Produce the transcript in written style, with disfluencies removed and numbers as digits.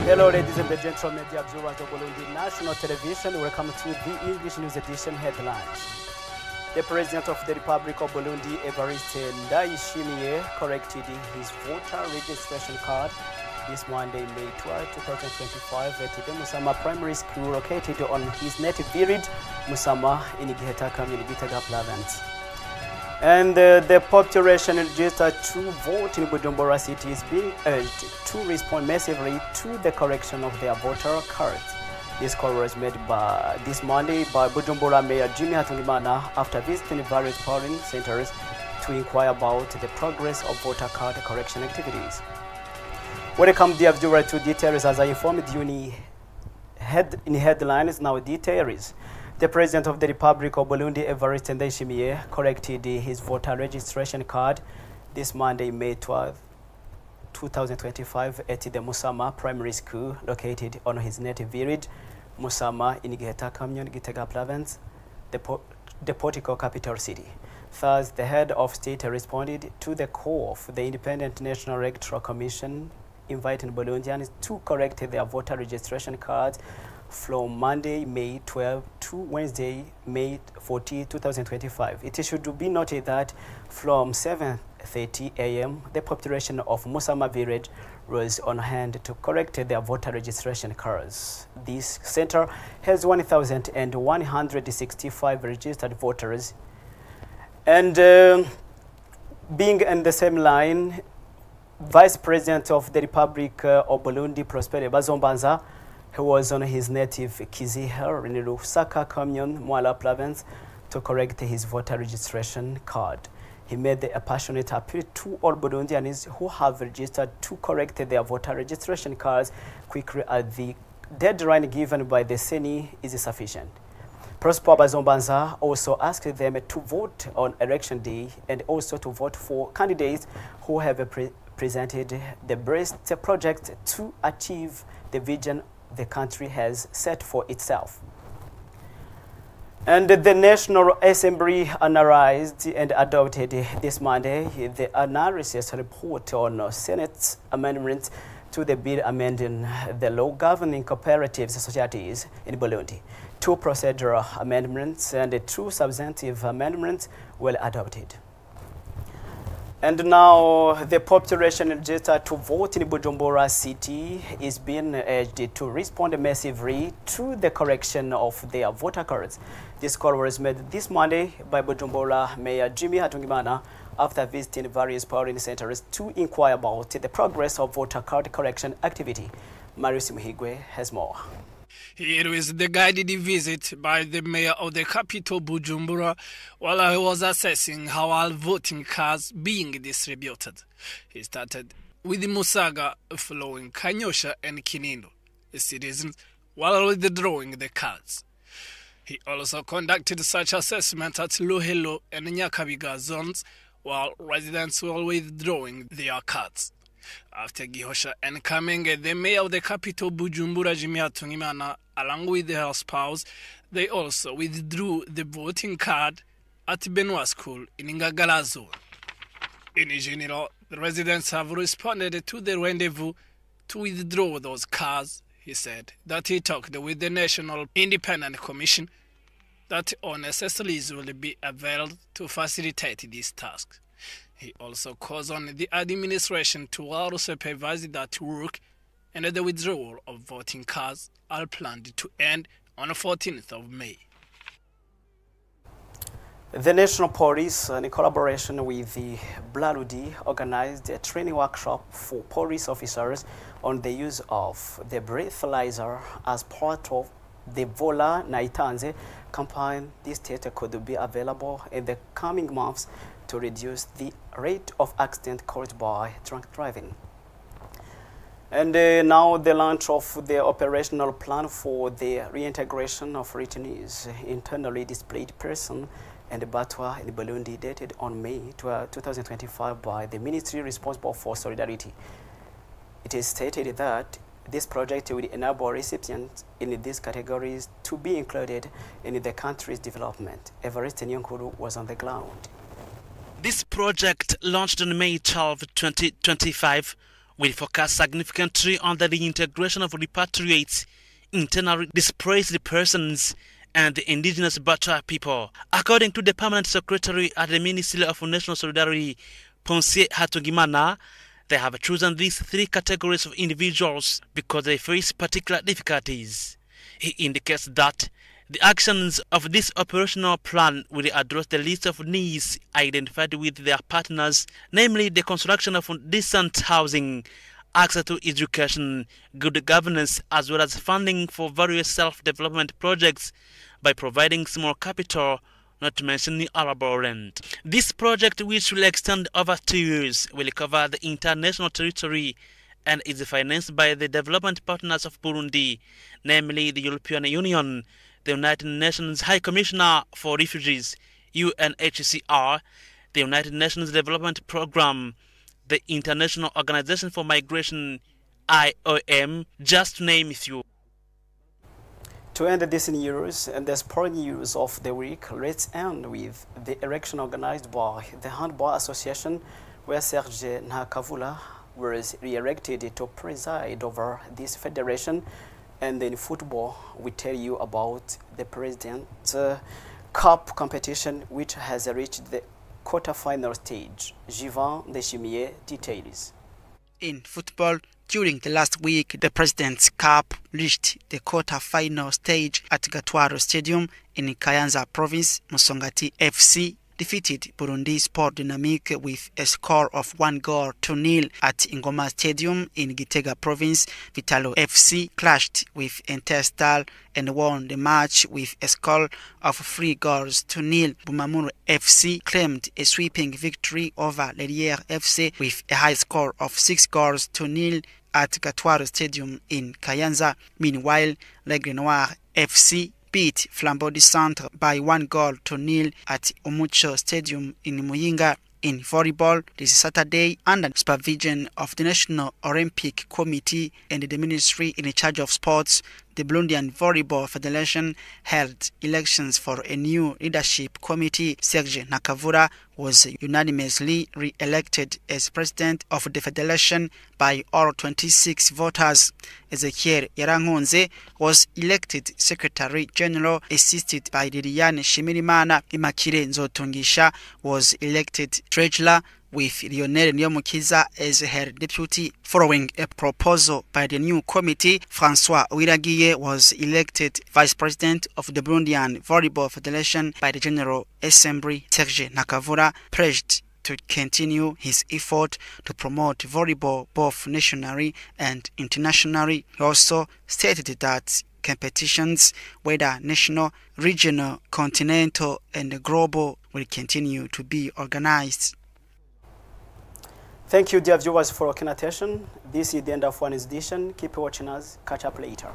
Hello, ladies and gentlemen, the observers of Burundi National Television. Welcome to the English News Edition headlines. The President of the Republic of Burundi, Evariste Ndayishimiye, corrected his voter registration card this Monday, May 12, 2025, at the Musama Primary School located on his native village, Musama, in Giheta Community, Gitega Province. And the population registered to vote in Bujumbura City is being urged to respond massively to the correction of their voter cards. This call was made this Monday by Bujumbura Mayor Jimmy Hatungimana after visiting various polling centers to inquire about the progress of voter card correction activities. Welcome, dear viewer, to details as I informed you in headlines. Now details. The President of the Republic of Burundi, Evariste Ndayishimiye, corrected his voter registration card this Monday, May 12, 2025, at the Musama Primary School located on his native village, Musama, in Giheta Community, Gitega Province, the political capital city. Thus, the head of state responded to the call of the Independent National Electoral Commission, inviting Burundians to correct their voter registration cards from Monday, May 12 to Wednesday, May 14, 2025. It should be noted that from 7:30 a.m., the population of Musama village was on hand to correct their voter registration cards. This center has 1,165 registered voters. And being in the same line, Vice President of the Republic of Burundi, Prosper Bazombanza, who was on his native Kiziher in Lusaka Commune, Mwala Province, to correct his voter registration card. He made a passionate appeal to all Burundians who have registered to correct their voter registration cards quickly, as the deadline given by the CENI is sufficient. Prosper Bazombanza also asked them to vote on election day and also to vote for candidates who have presented the best project to achieve the vision the country has set for itself. And the National Assembly analyzed and adopted this Monday the analysis report on Senate's amendment to the bill amending the law governing cooperative societies in Burundi. 2 procedural amendments and 2 substantive amendments were adopted. And now the population registered to vote in Bujumbura City is being urged to respond massively to the correction of their voter cards. This call was made this Monday by Bujumbura Mayor Jimmy Hatungimana after visiting various polling centers to inquire about the progress of voter card correction activity. Marius Muhigwe has more. Here is the guided visit by the mayor of the capital, Bujumbura, while I was assessing how all voting cards being distributed. He started with Musaga, following Kanyosha and Kinindo, the citizens, while withdrawing the cards. He also conducted such assessment at Luhelo and Nyakabiga zones, while residents were withdrawing their cards. After Gihosha and Kamenge, the mayor of the capital, Bujumbura, Jimmy Hatungimana, along with her spouse, they also withdrew the voting card at Benoit School in Ngagala zone. In general, the residents have responded to the rendezvous to withdraw those cards. He said that he talked with the National Independent Commission that all necessities will be availed to facilitate this task. He also calls on the administration to also supervise that work, and the withdrawal of voting cards are planned to end on the 14th of May. The National Police, in collaboration with the Blarudi, organized a training workshop for police officers on the use of the breathalyzer as part of the Vola Naitanze campaign. This data could be available in the coming months to reduce the rate of accident caused by drunk driving. And now the launch of the operational plan for the reintegration of returnees, internally displaced person, and Batwa in Burundi, dated on May 2025 by the ministry responsible for solidarity. It is stated that this project will enable recipients in these categories to be included in the country's development. Evariste Nyonkuru was on the ground. This project, launched on May 12, 2025, will focus significantly on the reintegration of repatriates, internally displaced persons, and the indigenous Batwa people. According to the permanent secretary at the Ministry of National Solidarity, Ponce Hatungimana, they have chosen these three categories of individuals because they face particular difficulties. He indicates that the actions of this operational plan will address the list of needs identified with their partners, namely the construction of decent housing, access to education, good governance, as well as funding for various self-development projects by providing small capital, not to mention arable land. This project, which will extend over 2 years, will cover the international territory and is financed by the development partners of Burundi, namely the European Union, the United Nations High Commissioner for Refugees, UNHCR, the United Nations Development Programme, the International Organization for Migration, IOM, just to name a few. To end this news and the sport news of the week, let's end with the election organized by the Handball Association, where Serge Nakavula was re-elected to preside over this federation. And in football, we tell you about the President's Cup competition, which has reached the quarter-final stage. Jivan Deshimier details. In football, during the last week, the President's Cup reached the quarter-final stage at Gatwaro Stadium in Kayanza Province. Musongati FC defeated Burundi Sport Dynamic with a score of 1-0 at Ingoma Stadium in Gitega Province. Vitalo FC clashed with Interstal and won the match with a score of 3-0. Bumamuru FC claimed a sweeping victory over Leriere FC with a high score of 6-0 at Gatwaro Stadium in Kayanza. Meanwhile, L'Aigle Noir FC beat Flambeau du Centre by 1-0 at Omucho Stadium in Muyinga. In volleyball, this Saturday, under supervision of the National Olympic Committee and the Ministry in charge of Sports, the Burundian Volleyball Federation held elections for a new leadership committee. Serge Nakavura was unanimously re-elected as president of the federation by all 26 voters. Ezekiel Yarangonze was elected secretary general, assisted by Liliane Shimirimana. Imakire Nzotungisha was elected treasurer, with Lionel Nyomukiza as her deputy. Following a proposal by the new committee, François Uwiragiye was elected vice president of the Burundian Volleyball Federation by the General Assembly. Serge Nakavura pledged to continue his effort to promote volleyball both nationally and internationally. He also stated that competitions, whether national, regional, continental, and global, will continue to be organized. Thank you, dear viewers, for your attention. This is the end of one edition. Keep watching us. Catch up later.